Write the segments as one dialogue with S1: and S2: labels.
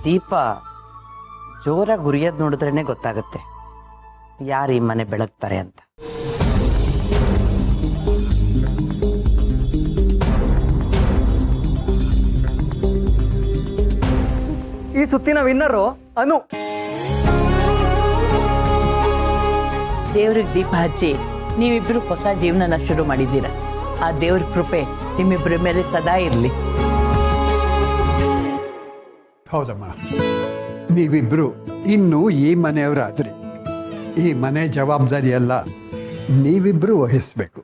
S1: ದೀಪ ಜೋರಾಗಿ ಉರಿಯೋದು ನೋಡಿದ್ರೇನೆ ಗೊತ್ತಾಗುತ್ತೆ ಯಾರು ಈ ಮನೆ ಬೆಳಗ್ತಾರೆ ಅಂತ.
S2: ಈ ಸುತ್ತಿನ ವಿನ್ನರು ಅನು.
S3: ದೇವ್ರಿಗೆ ದೀಪ ಹಚ್ಚಿ ನೀವಿಬ್ರು ಹೊಸ ಜೀವನನ ಶುರು ಮಾಡಿದ್ದೀರ. ಆ ದೇವ್ರ ಕೃಪೆ ನಿಮ್ಮಿಬ್ಬರ ಮೇಲೆ ಸದಾ ಇರಲಿ.
S4: ಹೌದಮ್ಮ, ನೀವಿಬ್ರು ಇನ್ನೂ ಈ ಮನೆಯವರಾದ್ರಿ. ಈ ಮನೆ ಜವಾಬ್ದಾರಿ ಎಲ್ಲ ನೀವಿಬ್ರು ವಹಿಸ್ಬೇಕು.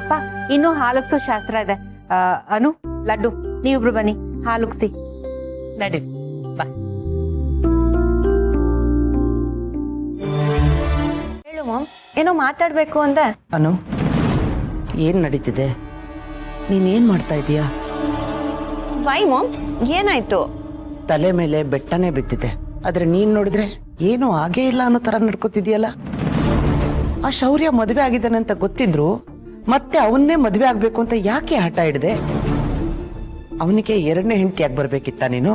S5: ಅಪ್ಪ ಇನ್ನು ಹಾಲುಕ್ಸೋ ಶಾಸ್ತ್ರ ಇದೆ. ಅನು, ಲಡ್ಡು, ನೀವಿಬ್ರು ಬನ್ನಿ ಹಾಲುಕ್ಸಿ.
S3: ನಡಿ ಬಾ.
S5: ಹೇಳು ಮಾಮ್, ಏನೋ ಮಾತಾಡ್ಬೇಕು ಅಂದೆ.
S1: ಅನು, ಏನ್ ನಡೀತಿದೆ? ನೀನೇನ್ ಮಾಡ್ತಾ ಇದೀಯಾ?
S5: ವೈ ಮಾಮ್, ಏನಾಯ್ತು?
S1: ತಲೆ ಮೇಲೆ ಬೆಟ್ಟನೇ ಬಿದ್ದಿದೆ, ಆದ್ರೆ ನೀನ್ ನೋಡಿದ್ರೆ ಏನು ಆಗೇ ಇಲ್ಲ ಅನ್ನೋ ತರ ನಡ್ಕೋತಿದ್ಯಲ್ಲ. ಆ ಶೌರ್ಯ ಮದುವೆ ಆಗಿದ್ದಾನೆ ಅಂತ ಗೊತ್ತಿದ್ರು ಮತ್ತೆ ಅವನ್ನೇ ಮದುವೆ ಆಗ್ಬೇಕು ಅಂತ ಯಾಕೆ ಹಠ ಹಿಡ್ದೆ? ಅವನಿಗೆ ಎರಡನೇ ಹೆಂಡತಿಯಾಗಿ ಬರ್ಬೇಕಿತ್ತ ನೀನು?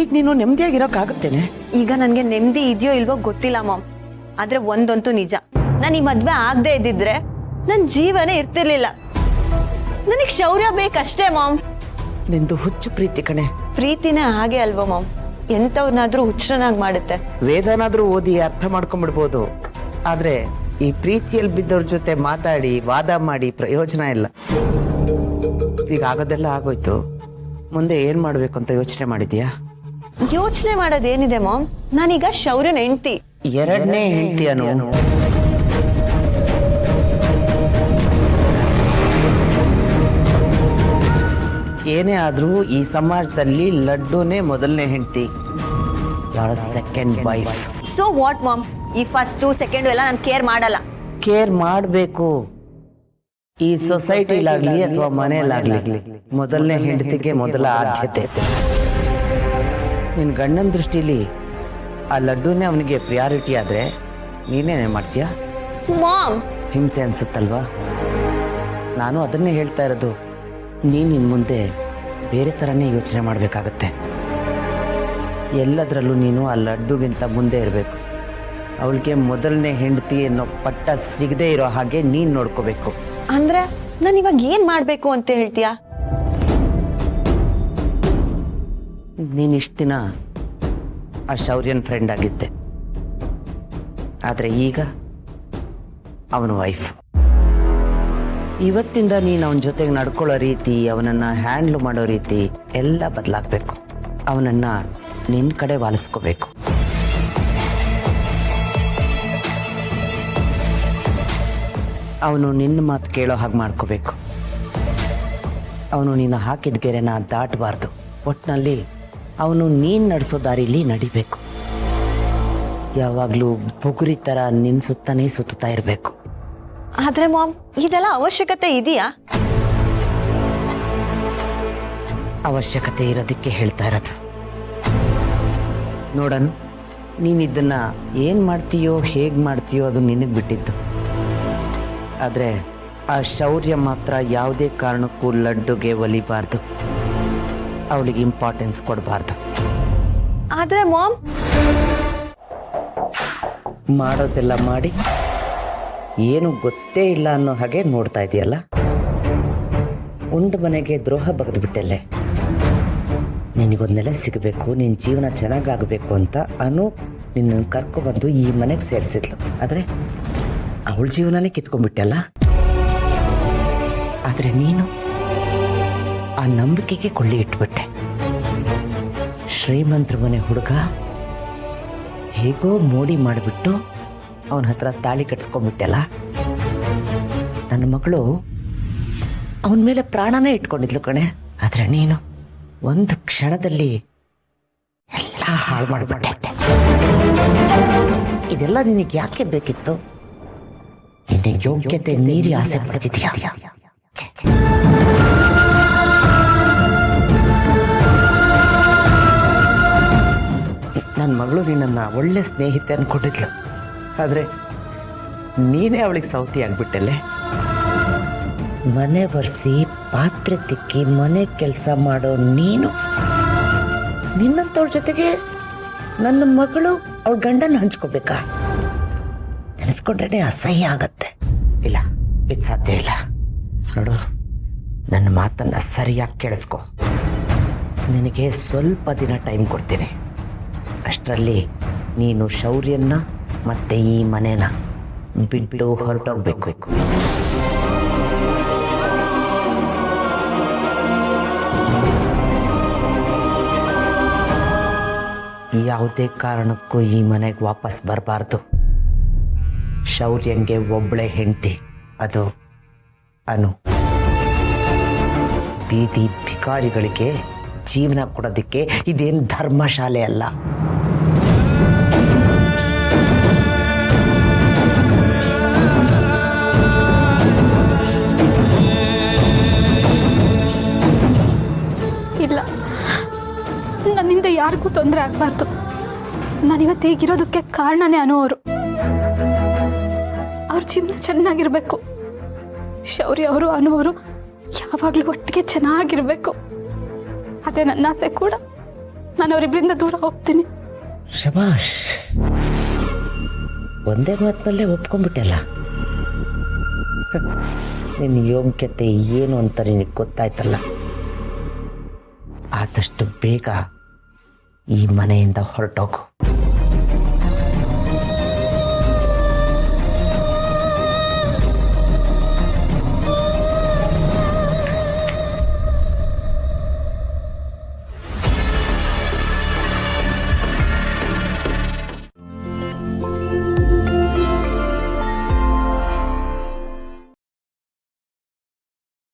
S1: ಈಗ ನೀನು ನೆಮ್ಮದಿಯಾಗಿರೋಕ್ಕಾಗುತ್ತೇನೆ?
S5: ಈಗ ನನ್ಗೆ ನೆಮ್ಮದಿ ಇದೆಯೋ ಇಲ್ವೋ ಗೊತ್ತಿಲ್ಲ ಮಾಮ್, ಆದ್ರೆ ಒಂದಂತೂ ನಿಜ, ನಾನು ಈ ಮದ್ವೆ ಆಗದೆ ಇದ್ದಿದ್ರೆ ನನ್ ಜೀವನೇ ಇರ್ತಿರ್ಲಿಲ್ಲ. ನನಗ್ ಶೌರ್ಯ ಬೇಕಷ್ಟೇ ಮಾಮ್.
S1: ನಿಂದು ಹುಚ್ಚು ಪ್ರೀತಿ ಕಣೆ.
S5: ಪ್ರೀತಿನೇ ಹಾಗೆ ಅಲ್ವಾ ಮಾಮ್, ಎಂತವ್ರನ್ನಾದ್ರೂ ಹುಚ್ಚರನಾಗ್ ಮಾಡುತ್ತೆ.
S1: ವೇದನಾದ್ರೂ ಓದಿ ಅರ್ಥ ಮಾಡ್ಕೊಂಡ್ಬಿಡ್ಬೋದು, ಆದ್ರೆ ಈ ಪ್ರೀತಿಯಲ್ಲಿ ಬಿದ್ದವ್ರ ಜೊತೆ ಮಾತಾಡಿ ವಾದ ಮಾಡಿ ಪ್ರಯೋಜನ ಇಲ್ಲ. ಈಗ ಆಗೋದೆಲ್ಲ ಆಗೋಯ್ತು, ಮುಂದೆ ಏನ್ ಮಾಡ್ಬೇಕು ಅಂತ ಯೋಚನೆ ಮಾಡಿದ್ಯಾ?
S5: ಯೋಚನೆ ಮಾಡೋದೇನಿದೆ ಮಾಮ್, ನಾನೀಗ ಶೌರ್ಯನ ಹೆಂಡ್ತಿ.
S1: ಎರಡನೇ ಹೆಂಡತಿಯನು? ಏನೇ ಆದ್ರೂ ಈ ಸಮಾಜದಲ್ಲಿ ಲಡ್ಡುನೇ ಮೊದಲನೇ ಹೆಂಡತಿ, ಯಾರ second wife.
S5: So what mom, ಈ ಫಸ್ಟ್ ಸೆಕೆಂಡ್ ಎಲ್ಲ ನಾನು ಕೇರ್ ಮಾಡಲ್ಲ.
S1: ಕೇರ್ ಮಾಡಬೇಕು. ಈ ಸೊಸೈಟಿಲಾಗ್ಲಿ ಅಥವಾ ಮನೆಯಲ್ಲಾಗ್ಲಿ ಮೊದಲನೇ ಹೆಂಡತಿಗೆ ಮೊದಲ ಆದ್ಯತೆ. ನಿನ್ ಗಂಡನ ದೃಷ್ಟಿಲಿ ಆ ಲಡ್ಡುನೇ ಅವನಿಗೆ ಪ್ರಿಯಾರಿಟಿ ಆದ್ರೆ ನೀನೇನೇ ಮಾಡ್ತೀಯ?
S5: ಮಾಮ್,
S1: ಹಿಂಸೆ ಅನ್ಸುತ್ತಲ್ವಾ? ನಾನು ಅದನ್ನೇ ಹೇಳ್ತಾ ಇರೋದು. ನೀನ್ ಮುಂದೆ ಬೇರೆ ತರನೇ ಯೋಚನೆ ಮಾಡ್ಬೇಕಾಗತ್ತೆ. ಎಲ್ಲದರಲ್ಲೂ ನೀನು ಆ ಲಡ್ಡುಗಿಂತ ಮುಂದೆ ಇರಬೇಕು. ಅವಳಿಗೆ ಮೊದಲನೇ ಹೆಂಡತಿ ಅನ್ನೋ ಪಟ್ಟ ಸಿಗದೆ ಇರೋ ಹಾಗೆ ನೀನ್ ನೋಡ್ಕೋಬೇಕು.
S5: ಅಂದ್ರೆ ನಾನು ಇವಾಗ ಏನ್ ಮಾಡ್ಬೇಕು ಅಂತ ಹೇಳ್ತೀಯಾ?
S1: ನೀನ್ ಇಷ್ಟ ದಿನ ಆ ಶೌರ್ಯನ್ ಫ್ರೆಂಡ್ ಆಗಿದ್ದೆ, ಆದ್ರೆ ಈಗ ಅವನ ವೈಫ್. ಇವತ್ತಿಂದ ನೀನು ಅವನ ಜೊತೆಗೆ ನಡ್ಕೊಳ್ಳೋ ರೀತಿ, ಅವನನ್ನ ಹ್ಯಾಂಡ್ಲ್ ಮಾಡೋ ರೀತಿ ಎಲ್ಲ ಬದಲಾಗಬೇಕು. ಅವನನ್ನ ನಿನ್ ಕಡೆ ವಾಲಿಸ್ಕೋಬೇಕು. ಅವನು ನಿನ್ನ ಮಾತು ಕೇಳೋ ಹಾಗೆ ಮಾಡ್ಕೋಬೇಕು. ಅವನು ನೀನು ಹಾಕಿದ ಗೆರೆನ ದಾಟಬಾರ್ದು. ಒಟ್ಟಿನಲ್ಲಿ ಅವನು ನೀನ್ ನಡೆಸೋ ದಾರಿಲಿ ನಡಿಬೇಕು. ಯಾವಾಗ್ಲೂ ಬುಗುರಿ ತರ ನಿನ್ ಸುತ್ತಾನೇ ಸುತ್ತಾ ಇರಬೇಕು.
S5: ಆದ್ರೆ ಮಾಮ್, ಇದೆಲ್ಲ ಅವಶ್ಯಕತೆ ಇದೆಯಾ?
S1: ಅವಶ್ಯಕತೆ ಇರೋದಕ್ಕೆ ಹೇಳ್ತಾ ಇರೋದು. ನೋಡನು, ನೀನ್ ಇದನ್ನ ಏನ್ ಮಾಡ್ತೀಯೋ ಹೇಗ್ ಮಾಡ್ತೀಯೋ ಅದು ನಿನಗ್ ಬಿಟ್ಟಿದ್ದು. ಆದ್ರೆ ಆ ಶೌರ್ಯ ಮಾತ್ರ ಯಾವುದೇ ಕಾರಣಕ್ಕೂ ಲಡ್ಡುಗೆ ಒಲಿಬಾರ್ದು, ಅವಳಿಗೆ ಇಂಪಾರ್ಟೆನ್ಸ್ ಕೊಡಬಾರ್ದು.
S5: ಆದ್ರೆ ಮಾಮ್,
S1: ಮಾಡೋದೆಲ್ಲ ಮಾಡಿ ಏನು ಗೊತ್ತೇ ಇಲ್ಲ ಅನ್ನೋ ಹಾಗೆ ನೋಡ್ತಾ ಇದೆಯಲ್ಲ. ಉಂಡು ಮನೆಗೆ ದ್ರೋಹ ಬಗೆದು ಬಿಟ್ಟೆಲ್ಲೆ. ನಿನಗೊಂದು ನೆಲೆ ಸಿಗಬೇಕು, ನಿನ್ನ ಜೀವನ ಚೆನ್ನಾಗಾಗಬೇಕು ಅಂತ ಅನು ನಿನ್ನನ್ನು ಕರ್ಕೊಬಂದು ಈ ಮನೆಗೆ ಸೇರಿಸಿದ್ಲು. ಆದ್ರೆ ಅವಳ ಜೀವನನೇ ಕಿತ್ಕೊಂಡ್ಬಿಟ್ಟಲ್ಲ. ಆದ್ರೆ ನೀನು ಆ ನಂಬಿಕೆಗೆ ಕೊಳ್ಳಿ ಇಟ್ಬಿಟ್ಟೆ. ಶ್ರೀಮಂತರ ಮನೆ ಹುಡುಗ ಹೇಗೋ ಮೋಡಿ ಮಾಡಿಬಿಟ್ಟು ಅವನ ಹತ್ರ ತಾಳಿ ಕಟ್ಸ್ಕೊಂಡ್ಬಿಟ್ಟೆಲ್ಲ. ನನ್ನ ಮಗಳು ಅವನ ಮೇಲೆ ಪ್ರಾಣನೇ ಇಟ್ಕೊಂಡಿದ್ಲು ಕಣೆ. ಆದ್ರೆ ನೀನು ಒಂದು ಕ್ಷಣದಲ್ಲಿ ಎಲ್ಲ ಹಾಳು ಮಾಡಿಬಿಟ್ಟೆ. ಇದೆಲ್ಲ ನಿನಗೆ ಯಾಕೆ ಬೇಕಿತ್ತು? ನಿನ್ನ ಯೋಗ್ಯತೆ ಮೀರಿ ಆಸೆ ಪಡ್ತಿದ್ಯಾ? ನನ್ನ ಮಗಳು ನಿನ್ನ ಒಳ್ಳೆ ಸ್ನೇಹಿತೆ ಅನ್ಕೊಂಡಿದ್ಲು, ಆದ್ರೆ ನೀನೇ ಅವಳಿಗೆ ಸೌತಿ ಆಗ್ಬಿಟ್ಟೆಲ್ಲೆ. ಮನೆ ಬರ್ಸಿ ಪಾತ್ರೆ ತಿಕ್ಕಿ ಮನೆ ಕೆಲಸ ಮಾಡೋ ನೀನು ನಿನ್ನಂಥವ್ರ ಜೊತೆಗೆ ನನ್ನ ಮಗಳು ಅವಳ ಗಂಡನ ಹಂಚ್ಕೋಬೇಕಾ? ನೆನೆಸ್ಕೊಂಡ್ರೆ ಅಸಹ್ಯ ಆಗತ್ತೆ. ಇಲ್ಲ, ಇದು ಸಾಧ್ಯ ಇಲ್ಲ. ನೋಡು, ನನ್ನ ಮಾತನ್ನ ಸರಿಯಾಗಿ ಕೇಳಿಸ್ಕೊ. ನಿನಗೆ ಸ್ವಲ್ಪ ದಿನ ಟೈಮ್ ಕೊಡ್ತೀನಿ. ಅಷ್ಟರಲ್ಲಿ ನೀನು ಶೌರ್ಯನ್ನ ಮತ್ತೆ ಈ ಮನೆನ ಬಿಟ್ಟು ಹೊರಟೋಗ್ಬೇಕು. ಯಾವುದೇ ಕಾರಣಕ್ಕೂ ಈ ಮನೆಗೆ ವಾಪಸ್ ಬರಬಾರ್ದು. ಶೌರ್ಯಂಗೆ ಒಬ್ಬಳೆ ಹೆಂಡತಿ, ಅದು ಅನು. ಬೀದಿ ಭಿಕಾರಿಗಳಿಗೆ ಜೀವನ ಕೊಡೋದಕ್ಕೆ ಇದೇನು ಧರ್ಮಶಾಲೆ ಅಲ್ಲ.
S6: ಇಲ್ಲ, ನನ್ನಿಂದ ಯಾರಿಗೂ ತೊಂದರೆ ಆಗಬಾರ್ದು. ನಾನಿವತ್ತು ಹೀಗಿರೋದಕ್ಕೆ ಕಾರಣನೇ ಅವರು. ಅವ್ರ ಜೀವನ ಚೆನ್ನಾಗಿರ್ಬೇಕು. ಶೌರ್ಯ ಅವರು ಅವರು ಯಾವಾಗಲೂ ಒಟ್ಟಿಗೆ ಚೆನ್ನಾಗಿರ್ಬೇಕು. ಅದೇ ನನ್ನ ಆಸೆ ಕೂಡ. ನಾನು ಅವರಿಬ್ಬರಿಂದ ದೂರ ಹೋಗ್ತೀನಿ.
S1: ಶಬಾಷ್, ಒಂದೇ ಮಾತಿನಲ್ಲೇ ಒಪ್ಕೊಂಡ್ಬಿಟ್ಟಲ್ಲ. ನಿನ್ನ ಯೋಗ್ಯತೆ ಏನು ಅಂತ ನಿನಗೆ ಗೊತ್ತಾಯ್ತಲ್ಲ. ಆದಷ್ಟು ಬೇಗ ಈ ಮನೆಯಿಂದ ಹೊರಟೋಗು.